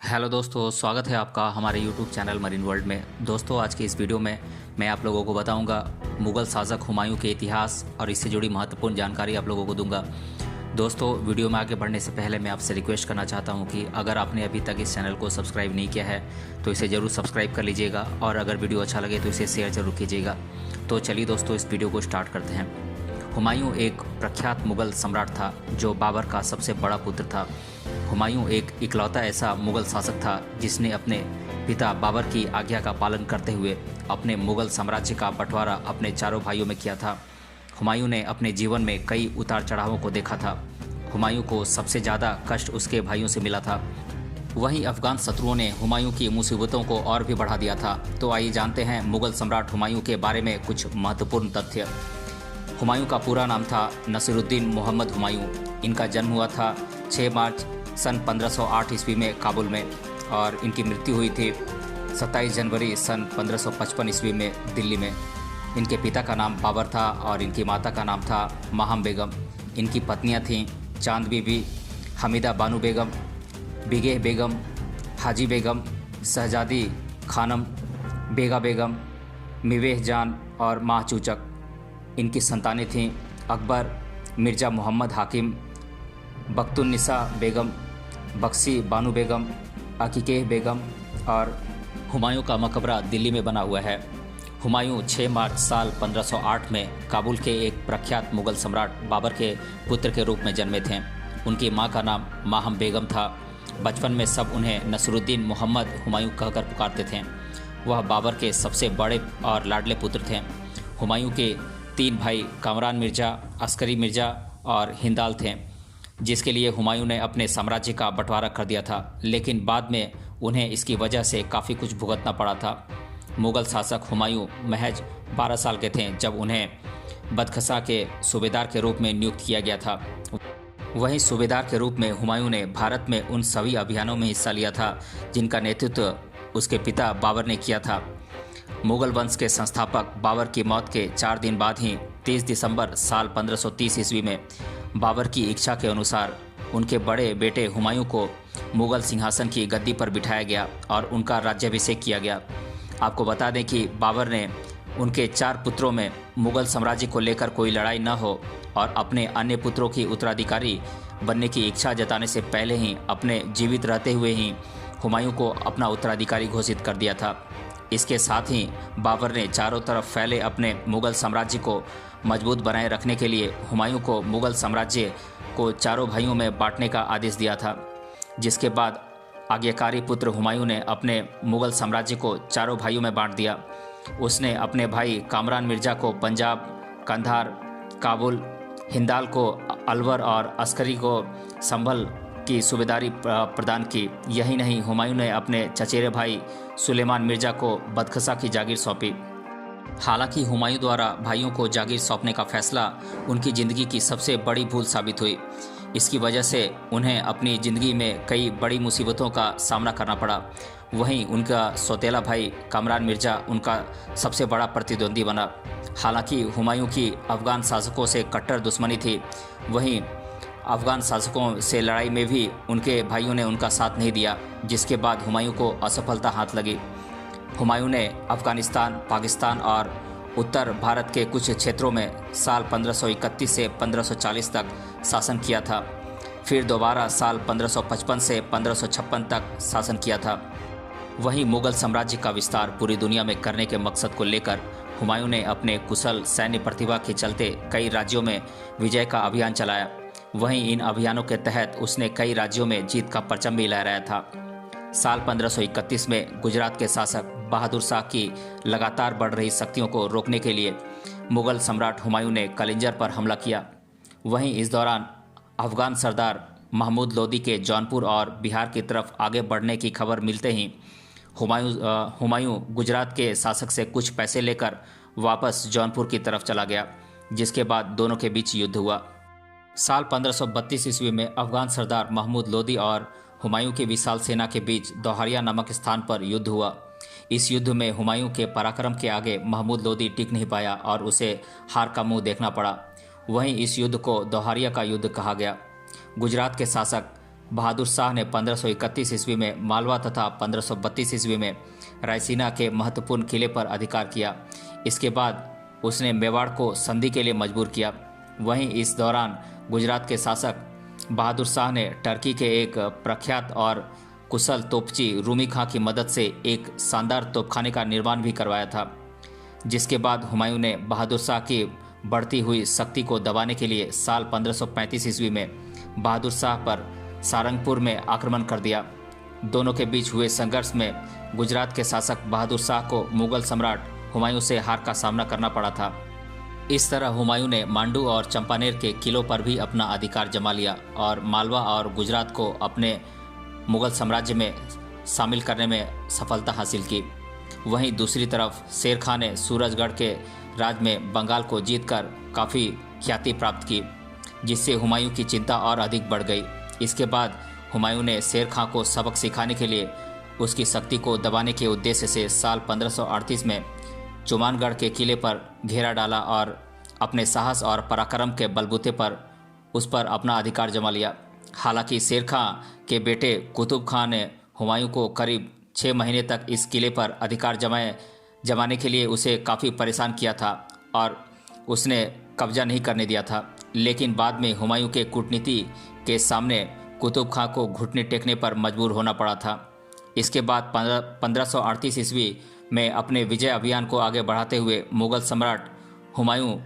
Hello दोस्तों, स्वागत है आपका हमारे यूट्यूब चैनल मरीन वर्ल्ड में। दोस्तों, आज के इस वीडियो में मैं आप लोगों को बताऊंगा मुग़ल शासक हुमायूं के इतिहास और इससे जुड़ी महत्वपूर्ण जानकारी आप लोगों को दूंगा। दोस्तों, वीडियो में आगे बढ़ने से पहले मैं आपसे रिक्वेस्ट करना चाहता हूं कि अगर आपने अभी तक इस चैनल को सब्सक्राइब नहीं किया है तो इसे ज़रूर सब्सक्राइब कर लीजिएगा और अगर वीडियो अच्छा लगे तो इसे शेयर ज़रूर कीजिएगा। तो चलिए दोस्तों, इस वीडियो को स्टार्ट करते हैं। हुमायूं एक प्रख्यात मुग़ल सम्राट था जो बाबर का सबसे बड़ा पुत्र था। हुमायूं एक इकलौता ऐसा मुग़ल शासक था जिसने अपने पिता बाबर की आज्ञा का पालन करते हुए अपने मुग़ल साम्राज्य का बंटवारा अपने चारों भाइयों में किया था। हुमायूं ने अपने जीवन में कई उतार चढ़ावों को देखा था। हुमायूं को सबसे ज़्यादा कष्ट उसके भाइयों से मिला था। वहीं अफ़गान शत्रुओं ने हुमायूं की मुसीबतों को और भी बढ़ा दिया था। तो आइए जानते हैं मुग़ल सम्राट हुमायूं के बारे में कुछ महत्वपूर्ण तथ्य। हुमायूं का पूरा नाम था नसीरुद्दीन मोहम्मद हुमायूं। इनका जन्म हुआ था 6 मार्च सन 1508 ईस्वी में काबुल में और इनकी मृत्यु हुई थी 27 जनवरी सन 1555 ईस्वी में दिल्ली में। इनके पिता का नाम बाबर था और इनकी माता का नाम था माहम बेगम। इनकी पत्नियां थीं चांद बीबी, हमीदा बानू बेगम, बिगेह बेगम, हाजी बेगम, शहजादी खानम, बेगा बेगम, मिवेह जान और माह चूचक। इनकी संतानें थीं अकबर, मिर्ज़ा मोहम्मद हाकिम, बख्तुन्निसा बेगम, बख्शी बानू बेगम, अकीकेह बेगम और हुमायूं का मकबरा दिल्ली में बना हुआ है। हुमायूं 6 मार्च साल 1508 में काबुल के एक प्रख्यात मुग़ल सम्राट बाबर के पुत्र के रूप में जन्मे थे। उनकी मां का नाम माहम बेगम था। बचपन में सब उन्हें नसरुद्दीन मोहम्मद हुमायूं कहकर पुकारते थे। वह बाबर के सबसे बड़े और लाडले पुत्र थे। हुमायूं के 3 भाई कामरान मिर्ज़ा, अस्करी मिर्ज़ा और हिंदाल थे, जिसके लिए हुमायूं ने अपने साम्राज्य का बंटवारा कर दिया था, लेकिन बाद में उन्हें इसकी वजह से काफ़ी कुछ भुगतना पड़ा था। मुग़ल शासक हुमायूं महज 12 साल के थे जब उन्हें बदखसा के सूबेदार के रूप में नियुक्त किया गया था। वहीं सूबेदार के रूप में हुमायूं ने भारत में उन सभी अभियानों में हिस्सा लिया था जिनका नेतृत्व उसके पिता बाबर ने किया था। मुग़ल वंश के संस्थापक बाबर की मौत के 4 दिन बाद ही 30 दिसंबर साल 1530 ईस्वी में बाबर की इच्छा के अनुसार उनके बड़े बेटे हुमायूं को मुग़ल सिंहासन की गद्दी पर बिठाया गया और उनका राज्याभिषेक किया गया। आपको बता दें कि बाबर ने उनके 4 पुत्रों में मुग़ल साम्राज्य को लेकर कोई लड़ाई न हो और अपने अन्य पुत्रों की उत्तराधिकारी बनने की इच्छा जताने से पहले ही अपने जीवित रहते हुए ही हुमायूं को अपना उत्तराधिकारी घोषित कर दिया था। इसके साथ ही बाबर ने चारों तरफ फैले अपने मुग़ल साम्राज्य को मजबूत बनाए रखने के लिए हुमायूं को मुग़ल साम्राज्य को चारों भाइयों में बांटने का आदेश दिया था, जिसके बाद आज्ञाकारी पुत्र हुमायूं ने अपने मुग़ल साम्राज्य को चारों भाइयों में बांट दिया। उसने अपने भाई कामरान मिर्ज़ा को पंजाब, कंधार, काबुल, हिंदाल को अलवर और अस्करी को संभल की सूबेदारी प्रदान की। यही नहीं, हुमायूं ने अपने चचेरे भाई सुलेमान मिर्ज़ा को बदखसा की जागीर सौंपी। हालांकि हुमायूं द्वारा भाइयों को जागीर सौंपने का फैसला उनकी ज़िंदगी की सबसे बड़ी भूल साबित हुई। इसकी वजह से उन्हें अपनी ज़िंदगी में कई बड़ी मुसीबतों का सामना करना पड़ा। वहीं उनका सौतेला भाई कामरान मिर्ज़ा उनका सबसे बड़ा प्रतिद्वंदी बना। हालांकि हुमायूं की अफ़गान शासकों से कट्टर दुश्मनी थी, वहीं अफ़गान शासकों से लड़ाई में भी उनके भाइयों ने उनका साथ नहीं दिया, जिसके बाद हुमायूं को असफलता हाथ लगी। हुमायूं ने अफ़गानिस्तान, पाकिस्तान और उत्तर भारत के कुछ क्षेत्रों में साल 1531 से 1540 तक शासन किया था। फिर दोबारा साल 1555 से 1556 तक शासन किया था। वहीं मुग़ल साम्राज्य का विस्तार पूरी दुनिया में करने के मकसद को लेकर हुमायूं ने अपने कुशल सैन्य प्रतिभा के चलते कई राज्यों में विजय का अभियान चलाया। वहीं इन अभियानों के तहत उसने कई राज्यों में जीत का परचम भी लहराया था। साल 1531 में गुजरात के शासक बहादुर शाह की लगातार बढ़ रही शक्तियों को रोकने के लिए मुग़ल सम्राट हुमायूं ने कलिंजर पर हमला किया। वहीं इस दौरान अफ़गान सरदार महमूद लोदी के जौनपुर और बिहार की तरफ आगे बढ़ने की खबर मिलते ही हुमायूं गुजरात के शासक से कुछ पैसे लेकर वापस जौनपुर की तरफ चला गया, जिसके बाद दोनों के बीच युद्ध हुआ। साल 1532 ईस्वी में अफ़गान सरदार महमूद लोदी और हुमायूं की विशाल सेना के बीच दोहारिया नामक स्थान पर युद्ध हुआ। इस युद्ध में हुमायूं के पराक्रम के आगे महमूद लोदी टिक नहीं पाया और उसे हार का मुंह देखना पड़ा। वहीं इस युद्ध को दोहारिया का युद्ध कहा गया। गुजरात के शासक बहादुर शाह ने 1531 ईस्वी में मालवा तथा 1532 ईस्वी में रायसीना के महत्वपूर्ण किले पर अधिकार किया। इसके बाद उसने मेवाड़ को संधि के लिए मजबूर किया। वहीं इस दौरान गुजरात के शासक बहादुर शाह ने टर्की के एक प्रख्यात और कुशल तोपची रूमी खां की मदद से एक शानदार तोपखाने का निर्माण भी करवाया था, जिसके बाद हुमायूं ने बहादुर शाह की बढ़ती हुई शक्ति को दबाने के लिए साल 1535 ईस्वी में बहादुर शाह पर सारंगपुर में आक्रमण कर दिया। दोनों के बीच हुए संघर्ष में गुजरात के शासक बहादुर शाह को मुगल सम्राट हुमायूं से हार का सामना करना पड़ा था। इस तरह हुमायूं ने मांडू और चंपानेर के किलों पर भी अपना अधिकार जमा लिया और मालवा और गुजरात को अपने मुगल साम्राज्य में शामिल करने में सफलता हासिल की। वहीं दूसरी तरफ शेर खां ने सूरजगढ़ के राज में बंगाल को जीतकर काफ़ी ख्याति प्राप्त की, जिससे हुमायूं की चिंता और अधिक बढ़ गई। इसके बाद हुमायूं ने शेर खां को सबक सिखाने के लिए उसकी शक्ति को दबाने के उद्देश्य से साल 1538 में चुमानगढ़ के किले पर घेरा डाला और अपने साहस और पराक्रम के बलबूते पर उस पर अपना अधिकार जमा लिया। हालांकि शेर खां के बेटे कुतुब खां ने हुमायूं को करीब 6 महीने तक इस किले पर अधिकार जमाने के लिए उसे काफ़ी परेशान किया था और उसने कब्जा नहीं करने दिया था। लेकिन बाद में हुमायूं के कूटनीति के सामने कुतुब खां को घुटने टेकने पर मजबूर होना पड़ा था। इसके बाद 1538 ईस्वी में अपने विजय अभियान को आगे बढ़ाते हुए मुगल सम्राट हुमायूं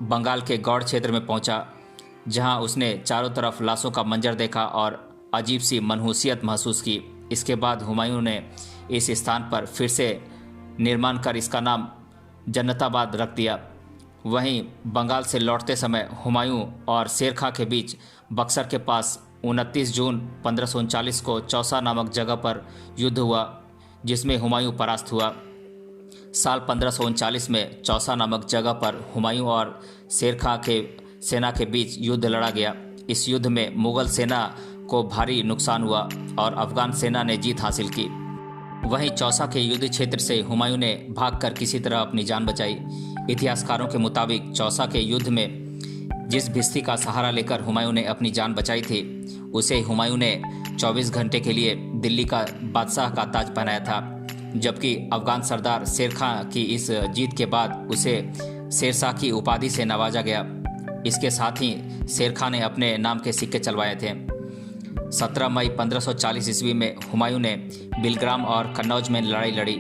बंगाल के गौड़ क्षेत्र में पहुंचा, जहां उसने चारों तरफ लाशों का मंजर देखा और अजीब सी मनहूसियत महसूस की। इसके बाद हुमायूं ने इस स्थान पर फिर से निर्माण कर इसका नाम जन्नताबाद रख दिया। वहीं बंगाल से लौटते समय हुमायूं और शेर खां के बीच बक्सर के पास 29 जून 1539 को चौसा नामक जगह पर युद्ध हुआ, जिसमें हुमायूं परास्त हुआ। साल 1539 में चौसा नामक जगह पर हुमायूं और शेर खां के सेना के बीच युद्ध लड़ा गया। इस युद्ध में मुगल सेना को भारी नुकसान हुआ और अफगान सेना ने जीत हासिल की। वहीं चौसा के युद्ध क्षेत्र से हुमायूं ने भागकर किसी तरह अपनी जान बचाई। इतिहासकारों के मुताबिक चौसा के युद्ध में जिस भिस्ती का सहारा लेकर हुमायूं ने अपनी जान बचाई थी, उसे हुमायूं ने 24 घंटे के लिए दिल्ली का बादशाह का ताज पहनाया था, जबकि अफगान सरदार शेर खां की इस जीत के बाद उसे शेरशाह की उपाधि से नवाजा गया। इसके साथ ही शेर खां ने अपने नाम के सिक्के चलवाए थे। 17 मई 1540 ईस्वी में हुमायूं ने बिलग्राम और कन्नौज में लड़ाई लड़ी।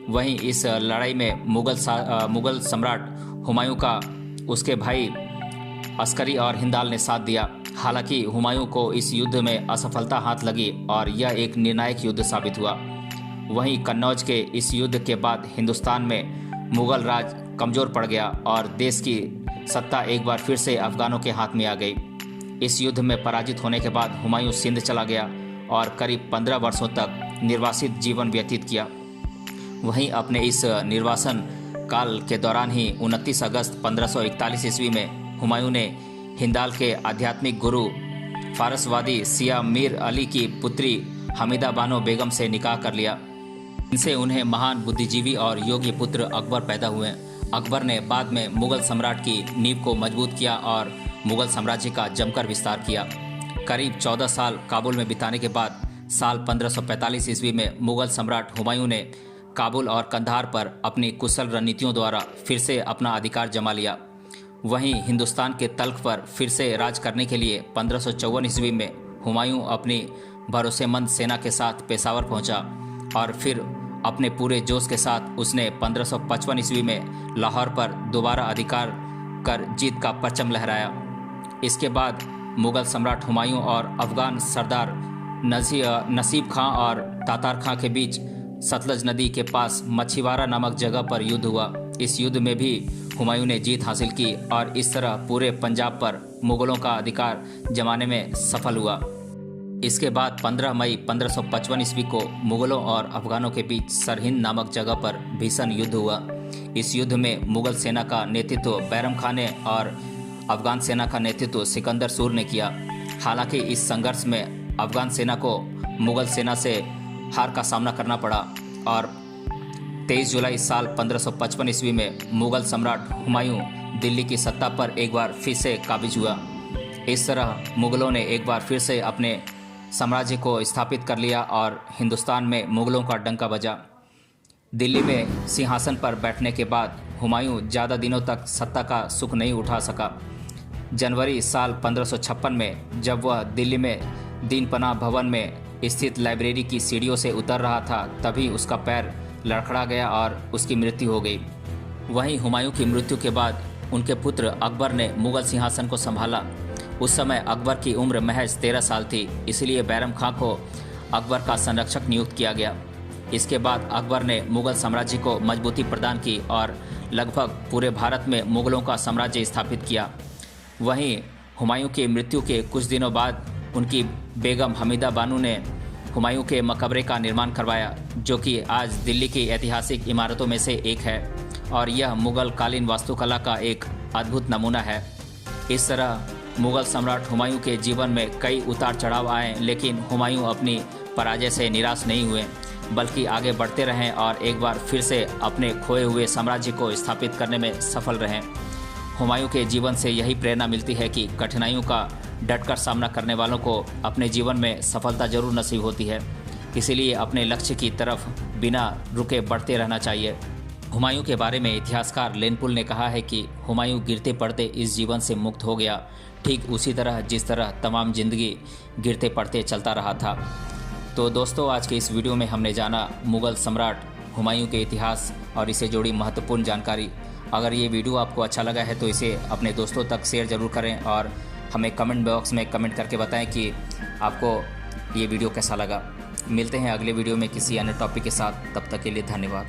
वहीं इस लड़ाई में मुगल सम्राट हुमायूं का उसके भाई अस्करी और हिंदाल ने साथ दिया। हालांकि हुमायूं को इस युद्ध में असफलता हाथ लगी और यह एक निर्णायक युद्ध साबित हुआ। वहीं कन्नौज के इस युद्ध के बाद हिंदुस्तान में मुगल राज कमज़ोर पड़ गया और देश की सत्ता एक बार फिर से अफगानों के हाथ में आ गई। इस युद्ध में पराजित होने के बाद हुमायूं सिंध चला गया और करीब 15 वर्षों तक निर्वासित जीवन व्यतीत किया। वहीं अपने इस निर्वासन काल के दौरान ही 29 अगस्त 1541 ईस्वी में हुमायूं ने हिंदाल के आध्यात्मिक गुरु फारसवादी सिया मीर अली की पुत्री हमीदा बानो बेगम से निकाह कर लिया। इनसे उन्हें महान बुद्धिजीवी और योग्य पुत्र अकबर पैदा हुए। अकबर ने बाद में मुगल सम्राट की नींव को मजबूत किया और मुगल साम्राज्य का जमकर विस्तार किया। करीब 14 साल काबुल में बिताने के बाद साल 1545 ईस्वी में मुगल सम्राट हुमायूं ने काबुल और कंधार पर अपनी कुशल रणनीतियों द्वारा फिर से अपना अधिकार जमा लिया। वहीं हिंदुस्तान के तल्ख पर फिर से राज करने के लिए 1554 ईस्वी में हुमायूं अपनी भरोसेमंद सेना के साथ पेशावर पहुंचा और फिर अपने पूरे जोश के साथ उसने 1555 ईस्वी में लाहौर पर दोबारा अधिकार कर जीत का परचम लहराया। इसके बाद मुगल सम्राट हुमायूं और अफगान सरदार नसीब खां और तातार खां के बीच सतलज नदी के पास मछीवारा नामक जगह पर युद्ध हुआ। इस युद्ध में भी हुमायूं ने जीत हासिल की और इस तरह पूरे पंजाब पर मुगलों का अधिकार जमाने में सफल हुआ। इसके बाद 15 मई 1555 ईस्वी को मुगलों और अफगानों के बीच सरहिंद नामक जगह पर भीषण युद्ध हुआ। इस युद्ध में मुगल सेना का नेतृत्व बैरम खान ने और अफगान सेना का नेतृत्व सिकंदर सूर ने किया। हालांकि इस संघर्ष में अफगान सेना को मुगल सेना से हार का सामना करना पड़ा और 23 जुलाई साल 1555 ईस्वी में मुगल सम्राट हुमायूं दिल्ली की सत्ता पर एक बार फिर से काबिज हुआ। इस तरह मुगलों ने एक बार फिर से अपने साम्राज्य को स्थापित कर लिया और हिंदुस्तान में मुग़लों का डंका बजा। दिल्ली में सिंहासन पर बैठने के बाद हुमायूं ज़्यादा दिनों तक सत्ता का सुख नहीं उठा सका। जनवरी साल 1556 में जब वह दिल्ली में दीनपनाह भवन में स्थित लाइब्रेरी की सीढ़ियों से उतर रहा था, तभी उसका पैर लड़खड़ा गया और उसकी मृत्यु हो गई। वहीं हुमायूं की मृत्यु के बाद उनके पुत्र अकबर ने मुग़ल सिंहासन को संभाला। उस समय अकबर की उम्र महज 13 साल थी, इसलिए बैरम खां को अकबर का संरक्षक नियुक्त किया गया। इसके बाद अकबर ने मुग़ल साम्राज्य को मजबूती प्रदान की और लगभग पूरे भारत में मुग़लों का साम्राज्य स्थापित किया। वहीं हुमायूं की मृत्यु के कुछ दिनों बाद उनकी बेगम हमीदा बानो ने हुमायूं के मकबरे का निर्माण करवाया, जो कि आज दिल्ली की ऐतिहासिक इमारतों में से एक है और यह मुग़ल कालीन वास्तुकला का एक अद्भुत नमूना है। इस तरह मुग़ल सम्राट हुमायूं के जीवन में कई उतार चढ़ाव आए, लेकिन हुमायूं अपनी पराजय से निराश नहीं हुए, बल्कि आगे बढ़ते रहें और एक बार फिर से अपने खोए हुए साम्राज्य को स्थापित करने में सफल रहें। हुमायूं के जीवन से यही प्रेरणा मिलती है कि कठिनाइयों का डटकर सामना करने वालों को अपने जीवन में सफलता जरूर नसीब होती है, इसीलिए अपने लक्ष्य की तरफ बिना रुके बढ़ते रहना चाहिए। हुमायूं के बारे में इतिहासकार लेनपुल ने कहा है कि हुमायूं गिरते पड़ते इस जीवन से मुक्त हो गया, ठीक उसी तरह जिस तरह तमाम जिंदगी गिरते पड़ते चलता रहा था। तो दोस्तों, आज के इस वीडियो में हमने जाना मुग़ल सम्राट हुमायूं के इतिहास और इससे जुड़ी महत्वपूर्ण जानकारी। अगर ये वीडियो आपको अच्छा लगा है तो इसे अपने दोस्तों तक शेयर ज़रूर करें और हमें कमेंट बॉक्स में कमेंट करके बताएं कि आपको ये वीडियो कैसा लगा। मिलते हैं अगले वीडियो में किसी अन्य टॉपिक के साथ, तब तक के लिए धन्यवाद।